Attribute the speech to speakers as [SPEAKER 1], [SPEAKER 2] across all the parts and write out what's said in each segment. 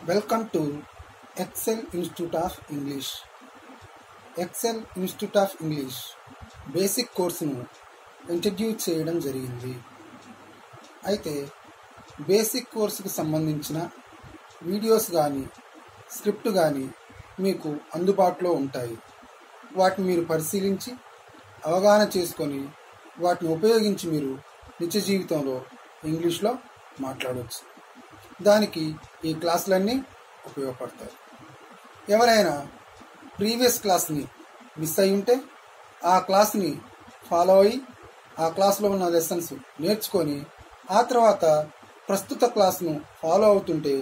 [SPEAKER 1] Welcome to Excel Institute of English. Excel Institute of English basic కోర్సును introduce చేయడం జరిగింది. అయితే బేసిక్ కోర్సుకు సంబంధించిన వీడియోస్ కానీ స్క్రిప్ట్ కానీ మీకు అందుబాటులో ఉంటాయి. వాటిని మీరు పరిశీలించి అవగాహన చేసుకొని వాటిని ఉపయోగించి మీరు నిత్య జీవితంలో ఇంగ్లీష్లో మాట్లాడవచ్చు. దానికి ఈ క్లాసులన్నీ ఉపయోగపడతాయి. ఎవరైనా ప్రీవియస్ క్లాస్ని మిస్ అయి ఉంటే ఆ క్లాస్ని ఫాలో అయ్యి ఆ క్లాస్లో ఉన్న లెసన్స్ నేర్చుకొని ఆ తర్వాత ప్రస్తుత క్లాస్ను ఫాలో అవుతుంటే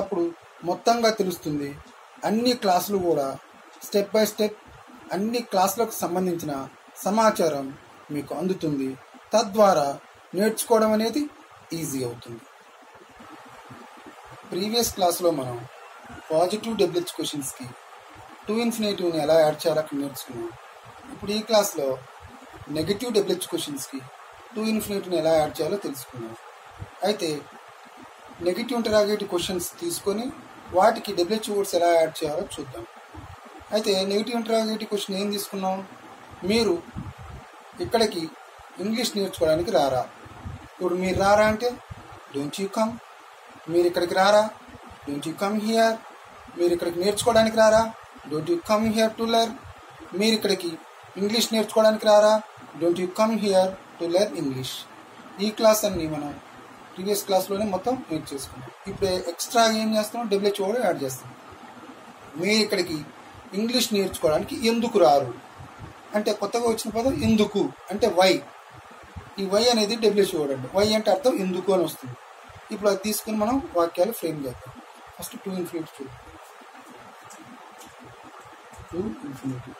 [SPEAKER 1] అప్పుడు మొత్తంగా తెలుస్తుంది. అన్ని క్లాసులు కూడా స్టెప్ బై స్టెప్ అన్ని క్లాసులకు సంబంధించిన సమాచారం మీకు అందుతుంది. తద్వారా నేర్చుకోవడం అనేది ఈజీ అవుతుంది. ప్రీవియస్ క్లాస్లో మనం పాజిటివ్ డబ్ల్యూహెచ్ క్వశ్చన్స్కి టు ఇన్ఫినిటివ్ని ఎలా యాడ్ చేయాలో నేర్చుకున్నాం. ఇప్పుడు ఈ క్లాస్లో నెగటివ్ డబ్ల్యూహెచ్ క్వశ్చన్స్కి టు ఇన్ఫినిటివ్ని ఎలా యాడ్ చేయాలో తెలుసుకున్నాం. అయితే నెగటివ్ ఇంటరాగేటివ్ క్వశ్చన్స్ తీసుకొని వాటికి డబ్ల్యూహెచ్ వర్డ్స్ ఎలా యాడ్ చేయాలో చూద్దాం. అయితే నెగటివ్ ఇంటరాగేటివ్ క్వశ్చన్ ఏం తీసుకున్నాం? మీరు ఇక్కడికి ఇంగ్లీష్ నేర్చుకోవడానికి రారా? ఇప్పుడు మీరు రారా అంటే డోంట్ యూ కమ్. మీరు ఇక్కడికి రారా? Don't you come here. మీరు ఇక్కడికి నేర్చుకోవడానికి రారా? Don't you come here to learn. మీరు ఇక్కడికి ఇంగ్లీష్ నేర్చుకోవడానికి రారా? Don't you come here to learn English. ఈ క్లాస్ అన్ని మనం ప్రీవియస్ క్లాస్లోనే మొత్తం నేర్చేసుకున్నాం. ఇప్పుడు ఎక్స్ట్రా ఏం చేస్తున్నాం? డబ్ల్యూహెచ్ వర్డ్ యాడ్ చేస్తాం. మీరు ఇక్కడికి ఇంగ్లీష్ నేర్చుకోవడానికి ఎందుకు రారు అంటే కొత్తగా వచ్చిన పదం ఎందుకు అంటే వై. ఈ వై అనేది డబ్ల్యూహెచ్ వర్డ్ అండి. వై అంటే అర్థం ఎందుకు అని వస్తుంది. ఇప్పుడు అది తీసుకుని మనం వాక్యాలు ఫ్రేమ్ చేద్దాం. ఫస్ట్ టు ఇన్ఫినిటీ చూద్దాం. టు ఇన్ఫినిటీ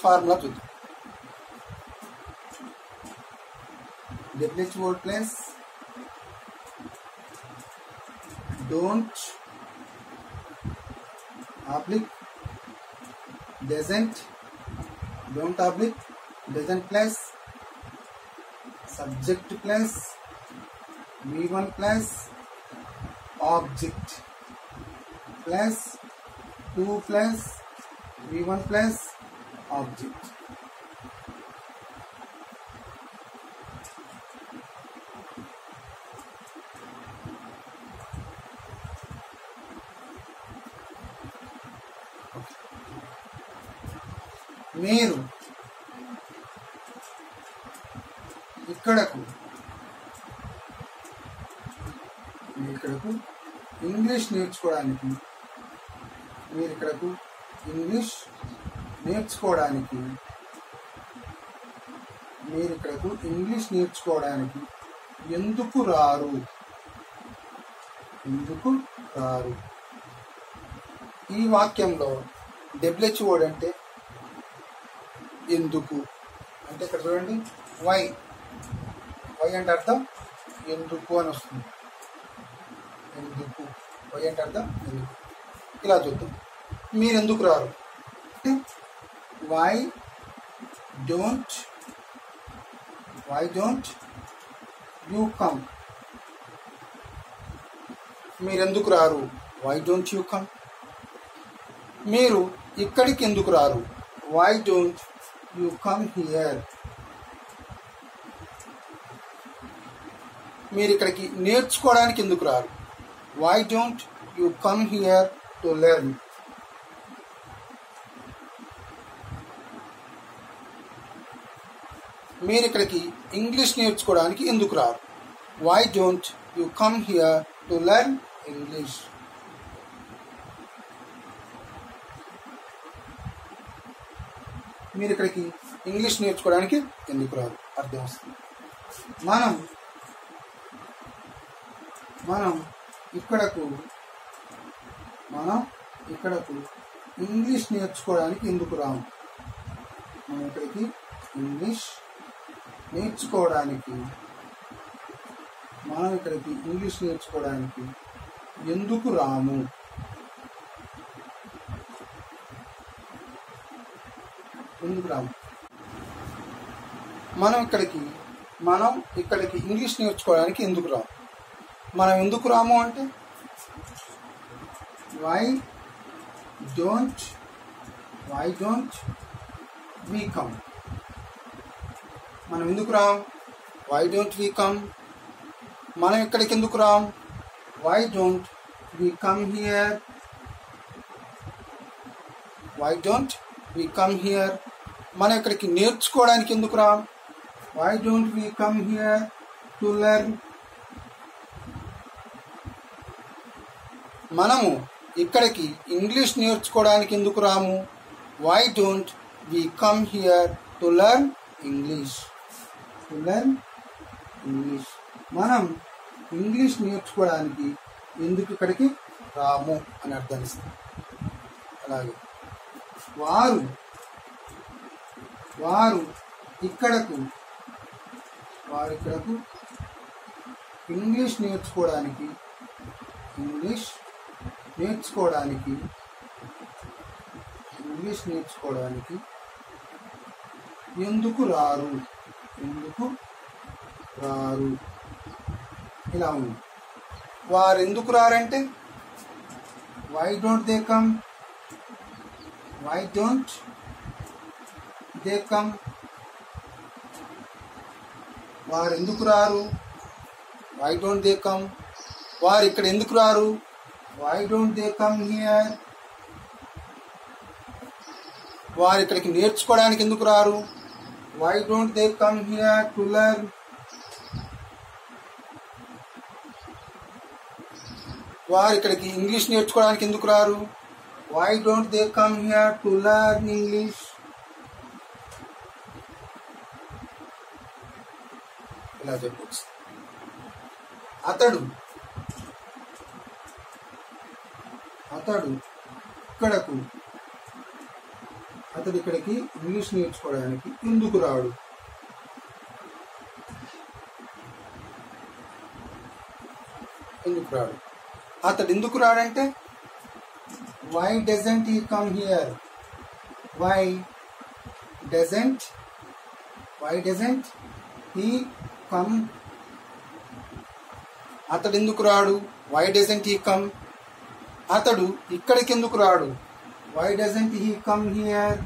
[SPEAKER 1] ఫార్ములా చూద్దాం. WH word plus don't oblique doesn't, don't oblique doesn't plus subject plus v1 plus object plus 2 plus v1 plus object. మీరు ఇక్కడకు ఇంగ్లీష్ నేర్చుకోవడానికి ఎందుకు రారు? ఈ వాక్యంలో డబ్ల్యూహెచ్ వర్డ్ అంటే ఎందుకు అంటే ఇక్కడ చూడండి వై. వై అంటే అర్థం ఎందుకు అని వస్తుంది. ఎందుకు వై అంటే అర్థం ఎందుకు. ఇలా చూద్దాం. మీరు ఎందుకు రారు అంటే వై డోంట్ యూ కమ్. మీరు ఎందుకు రారు? Why don't you come. మీరు ఇక్కడికి ఎందుకు రారు? Why don't you come here. మీరు ఇక్కడికి నేర్చుకోవడానికి ఎందుకు రారు? Why don't you come here to learn. మీరు ఇక్కడికి ఇంగ్లీష్ నేర్చుకోవడానికి ఎందుకు రారు? Why don't you come here to learn English. మీరు ఇక్కడికి ఇంగ్లీష్ నేర్చుకోవడానికి ఎందుకు రారు అర్థం వస్తుంది. మనం ఇక్కడకు ఇంగ్లీష్ నేర్చుకోవడానికి ఎందుకు రాము? మనం ఇక్కడికి ఇంగ్లీష్ నేర్చుకోవడానికి ఎందుకు రాము? మనం ఇక్కడికి ఇంగ్లీష్ నేర్చుకోవడానికి ఎందుకు రాము? మనం ఎందుకు రాము అంటే వై డోంట్ వి కమ్. మనం ఎందుకు రాం? Why don't we come. మనం ఇక్కడికి ఎందుకు రాం? Why don't we come here. Why don't we come here. మనం ఇక్కడికి నేర్చుకోవడానికి ఎందుకు రాం? Why don't we come here to learn. మనము ఇక్కడికి ఇంగ్లీష్ నేర్చుకోవడానికి ఎందుకు రాము? Why don't we come here to learn English. మనం ఇంగ్లీష్ నేర్చుకోవడానికి ఎందుకు ఇక్కడికి రాము అని అర్థాన్నిస్తాం. అలాగే వారు ఇక్కడకు ఇంగ్లీష్ నేర్చుకోవడానికి ఎందుకు రారు. ఇలా ఉంది. వారు ఎందుకు రారంటే వై డోంట్ దే కమ్. వారు ఎందుకు రారు? Why don't they come. వారు ఇక్కడ ఎందుకు రారు? Why don't they come here. వారు ఇక్కడికి నేర్చుకోవడానికి ఎందుకు రారు? Why don't they come here to learn. వారు ఇక్కడికి ఇంగ్లీష్ నేర్చుకోవడానికి ఎందుకు రారు? Why don't they come here to learn English. ఇలా చెప్పవచ్చు. అతడు ఇక్కడికి ఇంగ్లీష్ నేర్చుకోవడానికి ఎందుకు రాడు? అతడు ఎందుకు రాడంటే why doesn't he come here. Why doesn't he come. అతడు ఎందుకు రాడు? Why doesn't he come. అతడు ఇక్కడికి ఎందుకు రాడు? Why doesn't he come here.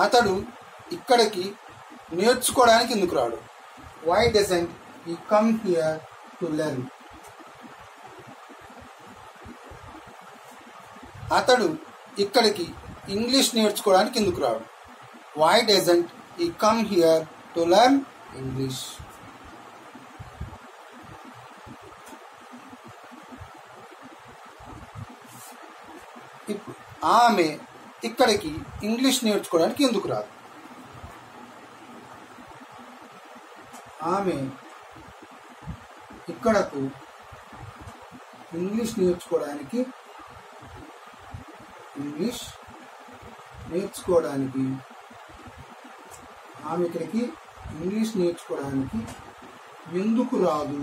[SPEAKER 1] అతడు ఇక్కడికి నేర్చుకోవడానికి ఎందుకు రాడు? Why doesn't he come here to learn. అతడు ఇక్కడికి ఇంగ్లీష్ నేర్చుకోవడానికి ఎందుకు రాడు? Why doesn't he come here to learn English. ఇప్పుడు ఆమె ఇక్కడికి ఇంగ్లీష్ నేర్చుకోవడానికి ఎందుకు రాదు? ఆమె ఇక్కడకు ఇంగ్లీష్ నేర్చుకోవడానికి ఆమె ఇక్కడికి ఇంగ్లీష్ నేర్చుకోవడానికి ఎందుకు రాదు?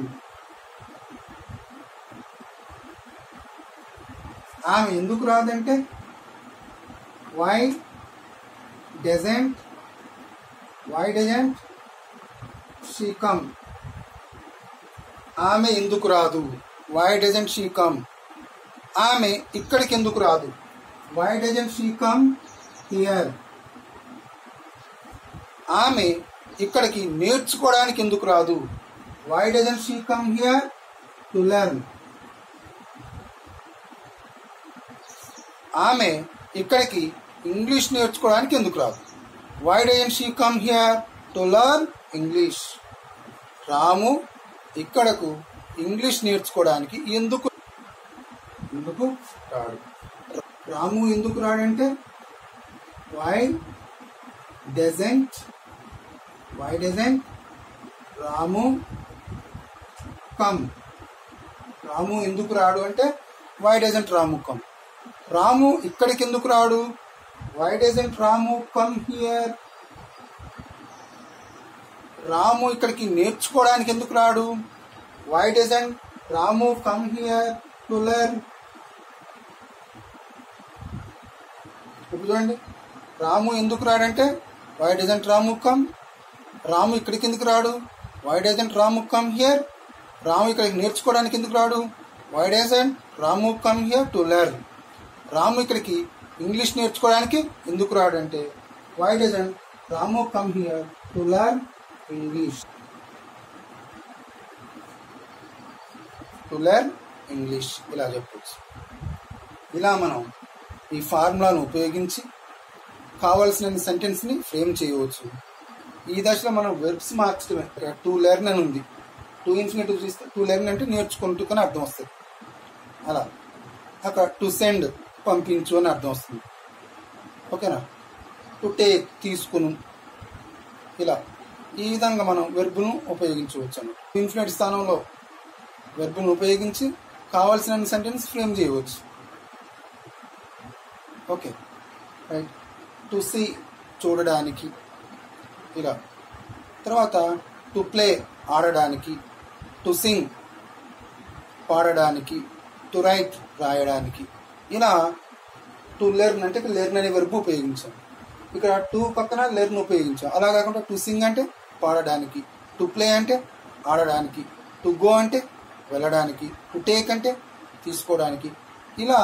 [SPEAKER 1] ఆమె ఎందుకు రాదంటే వై డజంట్ షీ కమ్. ఆమె ఎందుకు రాదు? Why doesn't she come. ఆమె ఇక్కడికి ఎందుకు రాదు? Why doesn't she come here. ఆమె ఇక్కడికి నేర్చుకోవడానికి ఎందుకు రాదు? Why doesn't she come here to learn. ఆమె ఇక్కడికి ఇంగ్లీష్ నేర్చుకోవడానికి ఎందుకు రాదు? Why doesn't she come here to learn English. Ramu ఇక్కడకు ఇంగ్లీష్ నేర్చుకోవడానికి ఎందుకు రాడు? రాము ఎందుకు రాడంటే why doesn't Ramu come. Ramu ఎందుకు రాడు అంటే why doesn't Ramu come. Ramu ఇక్కడికి ఎందుకు రాడు? Why doesn't Ramu come here. Ramu ఇక్కడికి నేర్చుకోవడానికి ఎందుకు రాడు? Why doesn't Ramu come here to learn. ఇప్పుడు చూడండి, రాము ఎందుకు రాడంటే why doesn't Ramu come? Ramu ఇక్కడికి ఎందుకు రాడు? Why doesn't Ramu come here? Ramu ఇక్కడికి నేర్చుకోవడానికి ఎందుకు రాడు? Why doesn't Ramu come here to learn? Ramu ఇక్కడికి ఇంగ్లీష్ నేర్చుకోవడానికి ఎందుకు రాడు అంటే why doesn't Ramu come here to learn English? To learn English ఇలా చెప్పవచ్చు. ఇలా మనం ఈ ఫార్ములాను ఉపయోగించి కావాల్సిన సెంటెన్స్ని ఫ్రేమ్ చేయవచ్చు. ఈ దశలో మనం వెర్బ్స్ మార్చడమే. టు లెర్న్ అని ఉంది, టు ఇన్ఫినిటివ్ చూస్తే టు లెర్న్ అంటే నేర్చుకుంటూ అని అర్థం వస్తుంది. అలా అక్కడ టు సెండ్ పంపించు అని అర్థం వస్తుంది. ఓకేనా? టు టేక్ తీసుకును. ఇలా ఈ విధంగా మనం వెర్బ్ను ఉపయోగించవచ్చు అన్నమాట. ఇన్ఫినిటివ్ స్థానంలో వెర్బ్ను ఉపయోగించి కావాల్సిన సెంటెన్స్ ఫ్రేమ్ చేయవచ్చు. Okay right. టు సీ చూడడానికి ఇలా. తర్వాత టు ప్లే ఆడడానికి, టు సింగ్ పాడడానికి, టు రైట్ రాయడానికి. ఇలా టు లెర్న్ అంటే లెర్న్ అనే వెర్బ్ ఉపయోగించాం. ఇక్కడ టు పక్కన లెర్న్ ఉపయోగించాం. అలా కాకుండా టు సింగ్ అంటే పాడడానికి, టు ప్లే అంటే ఆడడానికి, టు గో అంటే వెళ్ళడానికి, టు టేక్ అంటే తీసుకోవడానికి. ఇలా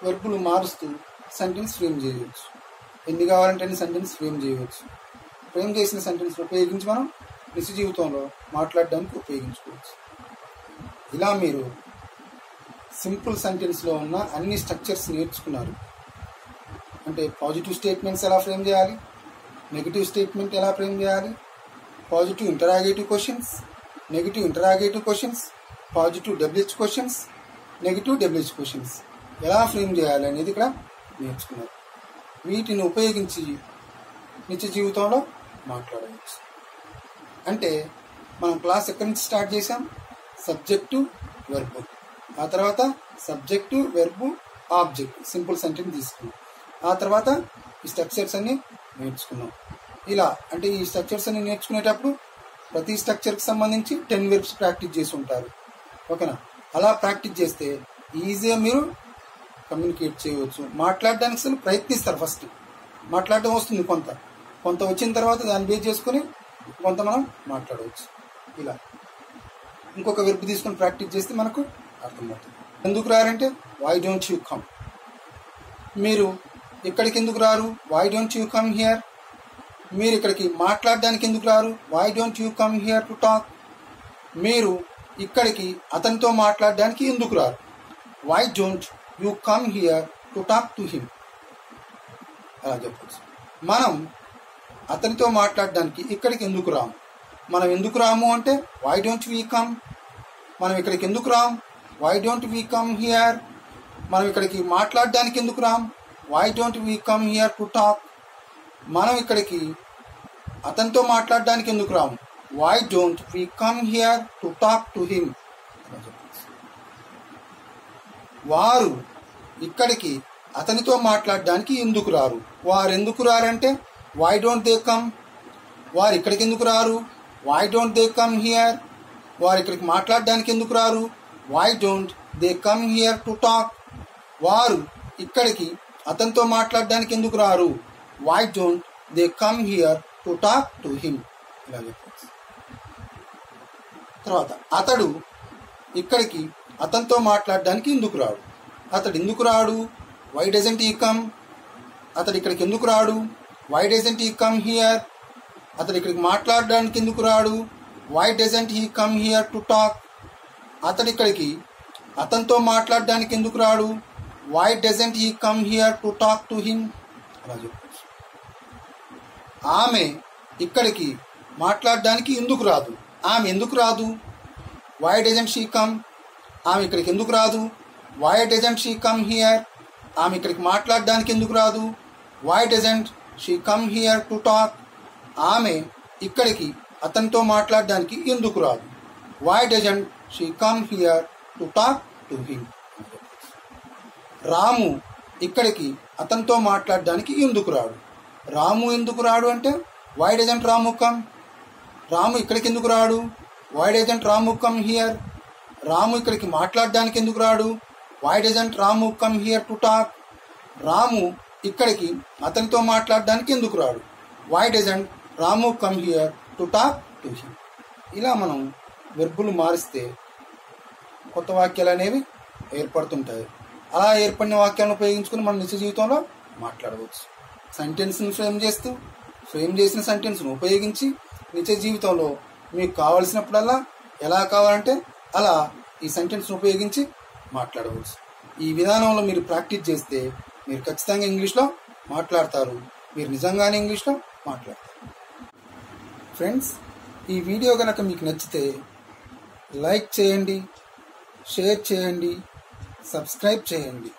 [SPEAKER 1] వెర్బులు మారుస్తూ సెంటెన్స్ ఫ్రేమ్ చేయవచ్చు. ఎన్ని కావాలంటే అన్ని సెంటెన్స్ ఫ్రేమ్ చేయవచ్చు. ఫ్రేమ్ చేసిన సెంటెన్స్ ఉపయోగించి మనం నిజ జీవితంలో మాట్లాడడానికి ఉపయోగించుకోవచ్చు. ఇలా మీరు సింపుల్ సెంటెన్స్లో ఉన్న అన్ని స్ట్రక్చర్స్ నేర్చుకున్నారు. అంటే పాజిటివ్ స్టేట్మెంట్స్ ఎలా ఫ్రేమ్ చేయాలి, నెగిటివ్ స్టేట్మెంట్ ఎలా ఫ్రేమ్ చేయాలి, positive interrogative questions, negative interrogative questions, positive WH questions, negative WH questions ఎలా ఫ్రేమ్ చేయాలి అనేది ఇక్కడ నేర్చుకున్నారు. వీటిని ఉపయోగించి నిత్య జీవితంలో మాట్లాడవచ్చు. అంటే మనం క్లాస్ ఎక్కడి నుంచి స్టార్ట్ చేసాం? సబ్జెక్టు వెర్బు, ఆ తర్వాత subject verb object simple sentence తీసుకున్నాం. ఆ తర్వాత ఈ స్ట్రక్చర్స్ అన్ని నేర్చుకున్నాం. ఇలా అంటే ఈ స్ట్రక్చర్స్ అన్ని నేర్చుకునేటప్పుడు ప్రతి స్ట్రక్చర్కి సంబంధించి 10 వెర్బ్స్ ప్రాక్టీస్ చేసి ఉంటారు. ఓకేనా? అలా ప్రాక్టీస్ చేస్తే ఈజీగా మీరు కమ్యూనికేట్ చేయవచ్చు. మాట్లాడడానికి అసలు ప్రయత్నిస్తారు. ఫస్ట్ మాట్లాడడం వస్తుంది, కొంత వచ్చిన తర్వాత దాన్ని బేస్ చేసుకుని కొంత మనం మాట్లాడవచ్చు. ఇలా ఇంకొక వెర్బ్ తీసుకొని ప్రాక్టీస్ చేస్తే మనకు అర్థమవుతుంది. ఎందుకు రారంటే వై డోంట్ యూ కమ్? మీరు ఇక్కడికి ఎందుకు రారు? Why don't you come here? మీరు ఇక్కడికి మాట్లాడడానికి ఎందుకు రారు? Why don't you come here to talk? మీరు ఇక్కడికి అతనితో మాట్లాడడానికి ఎందుకు రారు? Why don't you come here to talk to him? అలా చెప్పచ్చు. మనం అతనితో మాట్లాడడానికి ఇక్కడికి ఎందుకు రాము? మనం ఎందుకు రాము అంటే వై డోంట్ వీ కమ్? మనం ఇక్కడికి ఎందుకు రాం? Why don't we come here? మనం ఇక్కడికి మాట్లాడడానికి ఎందుకు రాం? Why don't we come here to talk? మనం ఇక్కడికి అతనితో మాట్లాడడానికి ఎందుకు రాము? Why don't we come here to talk to him? వారు ఇక్కడికి అతనితో మాట్లాడడానికి ఎందుకు రారు? వారు ఎందుకు రారంటే వై డోంట్ దే కమ్? వారు ఇక్కడికి ఎందుకు రారు? Why don't they come here? వారు ఇక్కడికి మాట్లాడడానికి ఎందుకు రారు? Why don't they come here to talk? వారు ఇక్కడికి అతనితో మాట్లాడడానికి ఎందుకు రారు? Why don't they come here to talk to him? ఇలా చెప్పచ్చు. తర్వాత అతడు ఇక్కడికి అతనితో మాట్లాడడానికి ఎందుకు రాడు? అతడు ఎందుకు రాడు? Why doesn't he come? అతడు ఇక్కడికి ఎందుకు రాడు? Why doesn't he come here? అతడు ఇక్కడికి మాట్లాడడానికి ఎందుకు రాడు? Why doesn't he come here to talk? అతడు ఇక్కడికి అతనితో మాట్లాడడానికి ఎందుకు రాడు? Why doesn't he come here to talk to him? అలా చెప్పచ్చు. ఆమె ఇక్కడికి మాట్లాడడానికి ఎందుకు రాదు? ఆమె ఎందుకు రాదు? Why doesn't she come? ఆమె ఇక్కడికి ఎందుకు రాదు? Why doesn't she come here? ఆమె ఇక్కడికి మాట్లాడడానికి ఎందుకు రాదు? Why doesn't she come here to talk? ఆమె ఇక్కడికి అతనితో మాట్లాడడానికి ఎందుకు రాదు? Why doesn't she come here to talk to him? Ramu ఇక్కడికి అతనితో మాట్లాడడానికి ఎందుకు రాడు? రాము ఎందుకు రాడు అంటే why doesn't Ramu come? Ramu ఇక్కడికి ఎందుకు రాడు? Why doesn't Ramu come here? Ramu ఇక్కడికి మాట్లాడడానికి ఎందుకు రాడు? Why doesn't Ramu come here to talk? Ramu ఇక్కడికి అతనితో మాట్లాడడానికి ఎందుకు రాడు? Why doesn't Ramu come here to talk to him. ఇలా మనం వెర్బులు మారిస్తే కొత్త వాక్యాలు అనేవి ఏర్పడుతుంటాయి. అలా ఏర్పడిన వాక్యాలను ఉపయోగించుకుని మనం నిత్య జీవితంలో మాట్లాడవచ్చు. సెంటెన్స్ని ఫ్రేమ్ చేసిన సెంటెన్స్ను ఉపయోగించి నిత్య జీవితంలో మీకు కావలసినప్పుడల్లా ఎలా కావాలంటే అలా ఈ సెంటెన్స్ను ఉపయోగించి మాట్లాడవచ్చు. ఈ విధానంలో మీరు ప్రాక్టీస్ చేస్తే మీరు ఖచ్చితంగా ఇంగ్లీష్లో మాట్లాడతారు. మీరు నిజంగానే ఇంగ్లీష్లో మాట్లాడతారు. ఫ్రెండ్స్, ఈ వీడియో కనుక మీకు నచ్చితే లైక్ చేయండి, షేర్ చేయండి, సబ్స్క్రైబ్ చేయండి.